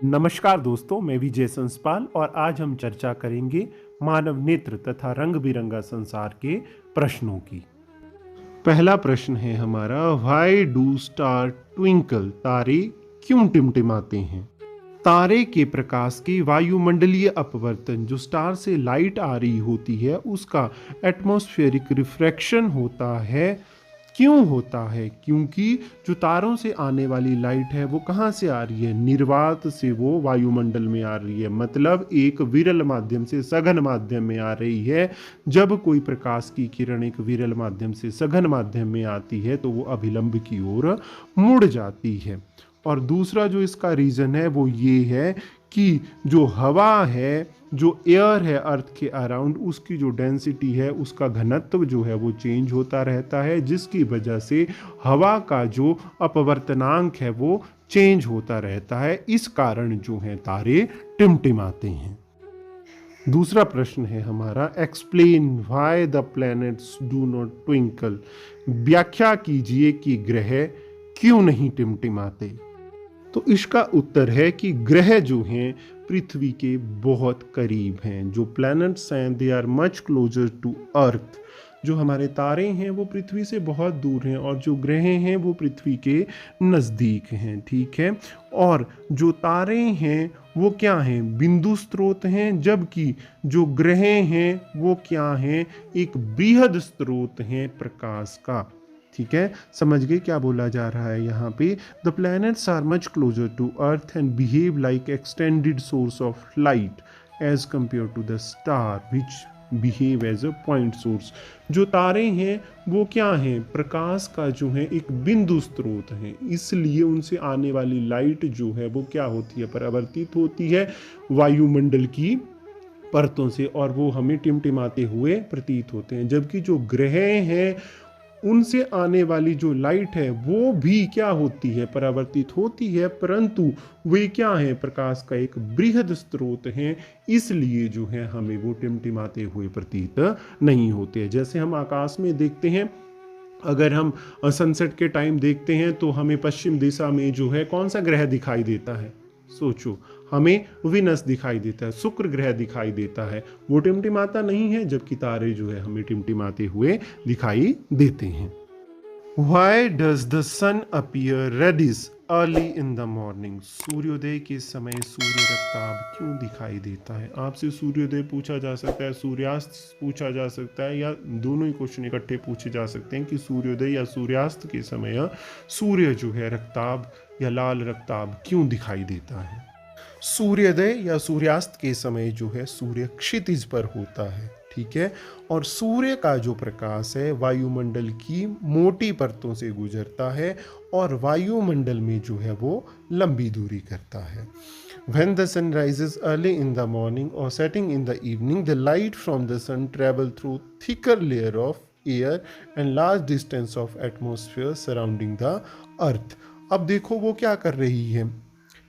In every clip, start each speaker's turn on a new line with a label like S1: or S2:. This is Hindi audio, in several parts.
S1: नमस्कार दोस्तों, मैं विजय संसपाल और आज हम चर्चा करेंगे मानव नेत्र तथा रंग बिरंगा संसार के प्रश्नों की। पहला प्रश्न है हमारा, व्हाई डू स्टार ट्विंकल? तारे क्यों टिमटिमाते हैं? तारे के प्रकाश के वायुमंडलीय अपवर्तन, जो स्टार से लाइट आ रही होती है, उसका एटमॉस्फेरिक रिफ्रैक्शन होता है। क्यों होता है? क्योंकि जो तारों से आने वाली लाइट है वो कहाँ से आ रही है? निर्वात से वो वायुमंडल में आ रही है, मतलब एक विरल माध्यम से सघन माध्यम में आ रही है। जब कोई प्रकाश की किरण एक विरल माध्यम से सघन माध्यम में आती है तो वो अभिलंब की ओर मुड़ जाती है। और दूसरा जो इसका रीज़न है वो ये है कि जो हवा है, जो एयर है अर्थ के अराउंड, उसकी जो डेंसिटी है, उसका घनत्व जो है वो चेंज होता रहता है, जिसकी वजह से हवा का जो अपवर्तनांक है वो चेंज होता रहता है। इस कारण जो है तारे टिमटिमाते हैं। दूसरा प्रश्न है हमारा, explain why the planets do not twinkle? व्याख्या कीजिए कि ग्रह क्यों नहीं टिमटिमाते। तो इसका उत्तर है कि ग्रह जो हैं पृथ्वी के बहुत करीब हैं। जो प्लैनेट्स हैं they are much closer to earth. जो हमारे तारे हैं वो पृथ्वी से बहुत दूर हैं और जो ग्रह हैं वो पृथ्वी के नज़दीक हैं, ठीक है। और जो तारे हैं वो क्या हैं? बिंदु स्रोत हैं, जबकि जो ग्रह हैं वो क्या हैं? एक बृहद स्रोत हैं प्रकाश का, ठीक है। समझ गए क्या बोला जा रहा है यहाँ पे? The planets are much closer to earth and behave like extended source of light as compare to the star which behave as a point source. जो तारे हैं वो क्या हैं? प्रकाश का जो है एक बिंदु स्रोत है, इसलिए उनसे आने वाली लाइट जो है वो क्या होती है? परावर्तित होती है वायुमंडल की परतों से और वो हमें टिमटिमाते हुए प्रतीत होते हैं। जबकि जो ग्रह हैं उनसे आने वाली जो लाइट है वो भी क्या होती है? परावर्तित होती है, परंतु वे क्या है? प्रकाश का एक बृहद स्रोत है, इसलिए जो है हमें वो टिमटिमाते हुए प्रतीत नहीं होते। जैसे हम आकाश में देखते हैं, अगर हम सनसेट के टाइम देखते हैं तो हमें पश्चिम दिशा में जो है कौन सा ग्रह दिखाई देता है? सोचो, हमें विनस दिखाई देता है, शुक्र ग्रह दिखाई देता है, वो टिमटिमाता नहीं है, जबकि तारे जो है हमें टिमटिमाते हुए दिखाई देते हैं। Why does the sun appear reddish early in the morning? सूर्योदय के समय सूर्य रक्ताभ क्यों दिखाई देता है? आपसे सूर्योदय पूछा जा सकता है, सूर्यास्त पूछा जा सकता है, या दोनों ही क्वेश्चन इकट्ठे पूछे जा सकते हैं कि सूर्योदय या सूर्यास्त के समय सूर्य जो है रक्ताभ या लाल रक्ताभ क्यों दिखाई देता है? सूर्योदय या सूर्यास्त के समय जो है सूर्य क्षितिज पर होता है, ठीक है। और सूर्य का जो प्रकाश है वायुमंडल की मोटी परतों से गुजरता है और वायुमंडल में जो है वो लंबी दूरी करता है। When the sun rises early in the morning or setting in the evening, the light from the sun travel through thicker layer of air and large distance of atmosphere surrounding the earth. अब देखो वो क्या कर रही है?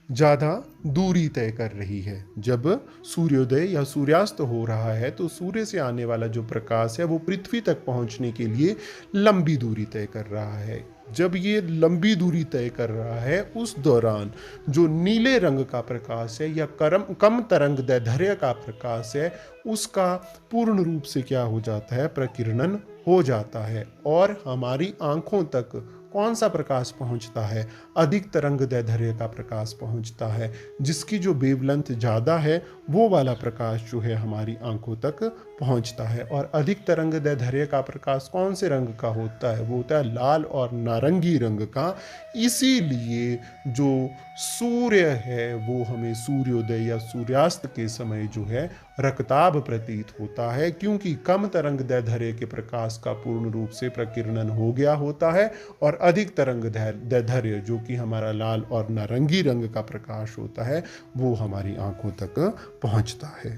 S1: ज़्यादा दूरी तय कर रही है। जब सूर्योदय या सूर्यास्त हो रहा है तो सूर्य से आने वाला जो प्रकाश है वो पृथ्वी तक पहुंचने के लिए लंबी दूरी तय कर रहा है। जब ये लंबी दूरी तय कर रहा है उस दौरान जो नीले रंग का प्रकाश है या कम तरंग दैर्ध्य का प्रकाश है उसका पूर्ण रूप से क्या हो जाता है? प्रकीर्णन हो जाता है और हमारी आंखों तक कौन सा प्रकाश पहुंचता है? अधिक तरंग दैर्ध्य का प्रकाश पहुंचता है। जिसकी जो वेवलेंथ ज़्यादा है वो वाला प्रकाश जो है हमारी आंखों तक पहुंचता है। और अधिक तरंग दैर्ध्य का प्रकाश कौन से रंग का होता है? वो होता है लाल और नारंगी रंग का। इसीलिए जो सूर्य है वो हमें सूर्योदय या सूर्यास्त के समय जो है रक्ताभ प्रतीत होता है, क्योंकि कम तरंग दैर्ध्य के प्रकाश का पूर्ण रूप से प्रकीर्णन हो गया होता है और अधिक तरंग दैर्ध्य जो कि हमारा लाल और नारंगी रंग का प्रकाश होता है वो हमारी आंखों तक पहुंचता है।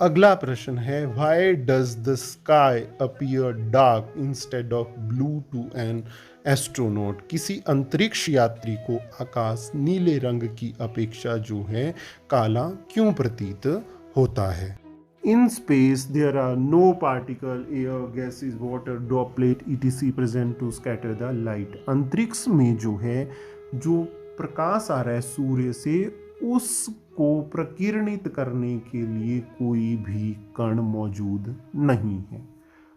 S1: अगला प्रश्न है, why does the sky appear dark instead of blue to an astronaut? किसी अंतरिक्ष यात्री को आकाश नीले रंग की अपेक्षा जो है काला क्यों प्रतीत होता है? In space, there are no particle, air, gases, water, droplet, etc. present to scatter the light. अंतरिक्ष में जो है जो प्रकाश आ रहा है सूर्य से उसको प्रकीर्णित करने के लिए कोई भी कण मौजूद नहीं है।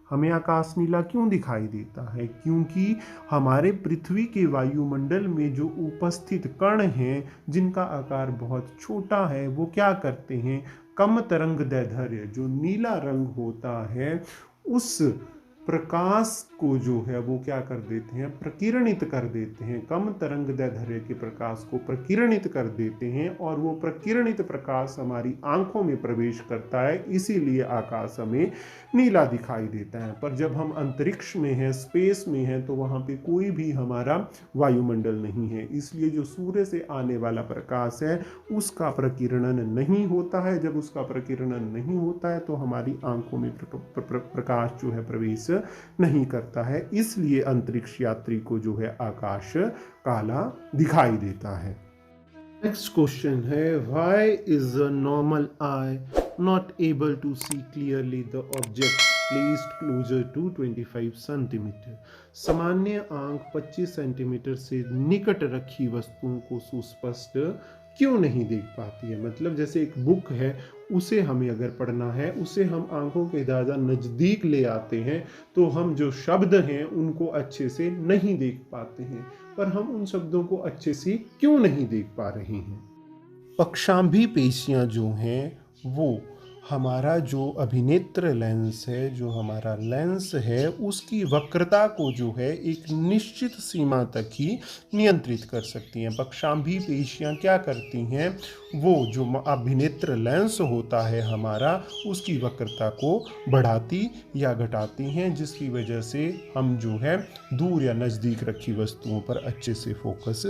S1: हमें आकाश नीला क्यों दिखाई देता है? क्योंकि हमारे पृथ्वी के वायुमंडल में जो उपस्थित कण हैं जिनका आकार बहुत छोटा है, वो क्या करते हैं, कम तरंग दैर्ध्य जो नीला रंग होता है उस प्रकाश को जो है वो क्या कर देते हैं, प्रकीर्णित कर देते हैं, कम तरंग दैर्ध्य के प्रकाश को प्रकीर्णित कर देते हैं और वो प्रकीर्णित प्रकाश हमारी आंखों में प्रवेश करता है, इसीलिए आकाश हमें नीला दिखाई देता है। पर जब हम अंतरिक्ष में हैं, स्पेस में हैं, तो वहाँ पे कोई भी हमारा वायुमंडल नहीं है, इसलिए जो सूर्य से आने वाला प्रकाश है उसका प्रकीर्णन नहीं होता है। जब उसका प्रकीर्णन नहीं होता है तो हमारी आंखों में प्रकाश जो है प्रवेश नहीं करता है, इसलिए अंतरिक्ष यात्री को जो है आकाश काला दिखाई देता है। नेक्स्ट क्वेश्चन है, why is a normal eye not able to see clearly the object placed closer to 25 centimetre? सामान्य आंख 25 सेंटीमीटर से निकट रखी वस्तुओं को सुस्पष्ट क्यों नहीं देख पाती है? मतलब जैसे एक बुक है, उसे हमें अगर पढ़ना है, उसे हम आंखों के ज़्यादा नज़दीक ले आते हैं तो हम जो शब्द हैं उनको अच्छे से नहीं देख पाते हैं। पर हम उन शब्दों को अच्छे से क्यों नहीं देख पा रहे हैं? पक्षांभी पेशियां जो हैं वो हमारा जो अभिनेत्र लेंस है, जो हमारा लेंस है, उसकी वक्रता को जो है एक निश्चित सीमा तक ही नियंत्रित कर सकती हैं। पक्षांभी पेशियां क्या करती हैं, वो जो अभिनेत्र लेंस होता है हमारा, उसकी वक्रता को बढ़ाती या घटाती हैं, जिसकी वजह से हम जो है दूर या नज़दीक रखी वस्तुओं पर अच्छे से फोकस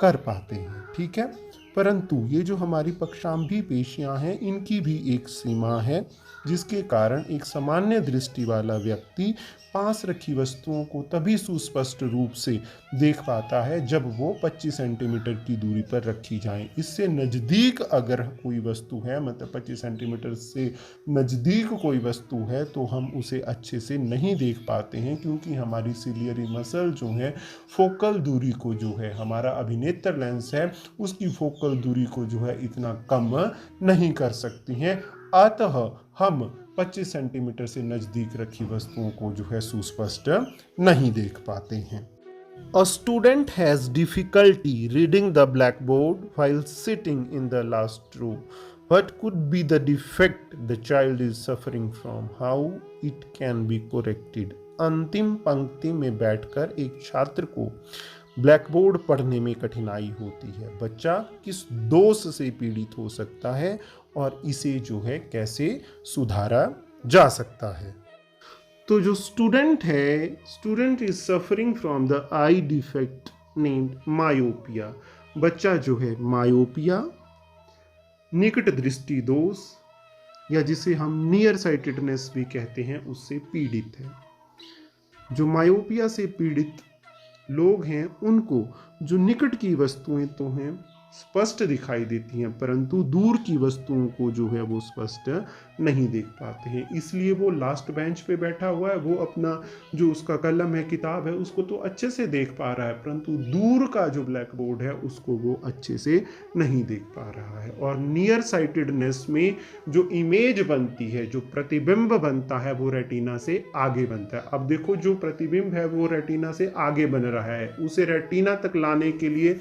S1: कर पाते हैं। ठीक है, परंतु ये जो हमारी पक्षांभी पेशियां हैं इनकी भी एक सीमा है, जिसके कारण एक सामान्य दृष्टि वाला व्यक्ति पास रखी वस्तुओं को तभी सुस्पष्ट रूप से देख पाता है जब वो 25 सेंटीमीटर की दूरी पर रखी जाए। इससे नज़दीक अगर कोई वस्तु है, मतलब 25 सेंटीमीटर से नज़दीक कोई वस्तु है, तो हम उसे अच्छे से नहीं देख पाते हैं, क्योंकि हमारी सिलियरी मसल जो है फोकल दूरी को जो है, हमारा अभिनेत्र लेंस है उसकी फोकल दूरी को जो है इतना कम नहीं कर सकती हैं। अतः हम 25 सेंटीमीटर से नज़दीक रखी वस्तुओं को जो है सुस्पष्ट नहीं देख पाते हैं। A student has difficulty reading the blackboard while sitting in the last row. What could be the defect the child is suffering from? How it can be corrected? अंतिम पंक्ति में बैठकर एक छात्र को ब्लैकबोर्ड पढ़ने में कठिनाई होती है। बच्चा किस दोष से पीड़ित हो सकता है और इसे जो है कैसे सुधारा जा सकता है? तो जो स्टूडेंट है, student is suffering from the I defect named myopia. बच्चा जो है मायोपिया, निकट दृष्टि दोष, या जिसे हम नियर साइटेडनेस भी कहते हैं, उससे पीड़ित है। जो मायोपिया से पीड़ित लोग हैं उनको जो निकट की वस्तुएं तो हैं स्पष्ट दिखाई देती हैं, परंतु दूर की वस्तुओं को जो है वो स्पष्ट नहीं देख पाते हैं। इसलिए वो लास्ट बेंच पे बैठा हुआ है, वो अपना जो उसका कलम है, किताब है, उसको तो अच्छे से देख पा रहा है, परंतु दूर का जो ब्लैक बोर्ड है उसको वो अच्छे से नहीं देख पा रहा है। और नियर साइटेडनेस में जो इमेज बनती है, जो प्रतिबिंब बनता है, वो रेटिना से आगे बनता है। अब देखो, जो प्रतिबिंब है वो रेटिना से आगे बन रहा है, उसे रेटिना तक लाने के लिए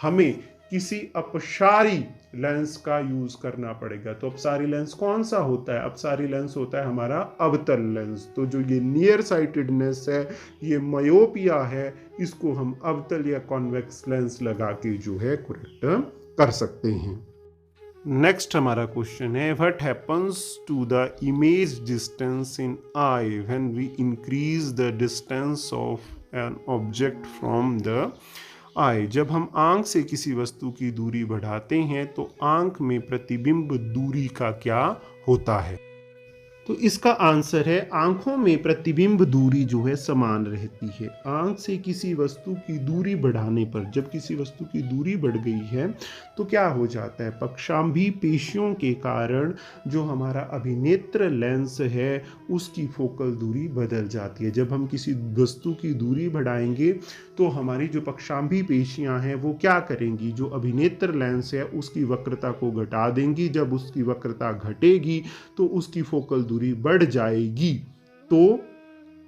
S1: हमें किसी अपसारी लेंस का यूज करना पड़ेगा। तो अपसारी लेंस कौन सा होता है? अपसारी लेंस होता है हमारा अवतल लेंस। तो जो ये नियर साइटेडनेस है, ये मायोपिया है, इसको हम अवतल या कॉन्वेक्स लेंस लगा के जो है करेक्ट कर सकते हैं। नेक्स्ट हमारा क्वेश्चन है, what happens to the image distance in eye when we increase the distance of an object from the eye? जब हम आंख से किसी वस्तु की दूरी बढ़ाते हैं तो आंख में प्रतिबिंब दूरी का क्या होता है? तो इसका आंसर है, आंखों में प्रतिबिंब दूरी जो है समान रहती है। आंख से किसी वस्तु की दूरी बढ़ाने पर, जब किसी वस्तु की दूरी बढ़ गई है तो क्या हो जाता है, पक्षांभी पेशियों के कारण जो हमारा अभिनेत्र लेंस है उसकी फोकल दूरी बदल जाती है। जब हम किसी वस्तु की दूरी बढ़ाएंगे तो हमारी जो पक्षांभी पेशियां हैं वो क्या करेंगी, जो अभिनेत्र लेंस है उसकी वक्रता को घटा देंगी। जब उसकी वक्रता घटेगी तो उसकी फोकल दूरी बढ़ जाएगी। तो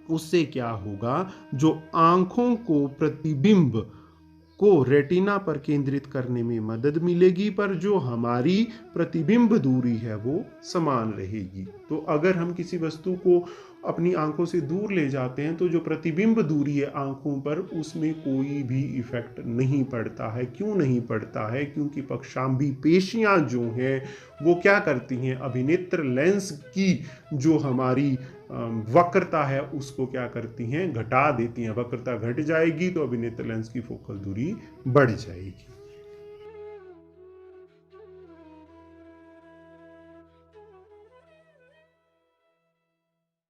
S1: उससे क्या होगा, जो आंखों को प्रतिबिंब को रेटिना पर केंद्रित करने में मदद मिलेगी, पर जो हमारी प्रतिबिंब दूरी है वो समान रहेगी। तो अगर हम किसी वस्तु को अपनी आंखों से दूर ले जाते हैं तो जो प्रतिबिंब दूरी है आंखों पर उसमें कोई भी इफेक्ट नहीं पड़ता है। क्यों नहीं पड़ता है, क्योंकि पक्षांभी पेशियां जो हैं वो क्या करती हैं, अभिनेत्र लेंस की जो हमारी वक्रता है उसको क्या करती हैं, घटा देती हैं। वक्रता घट जाएगी तो अभिनेत्र लेंस की फोकल दूरी बढ़ जाएगी।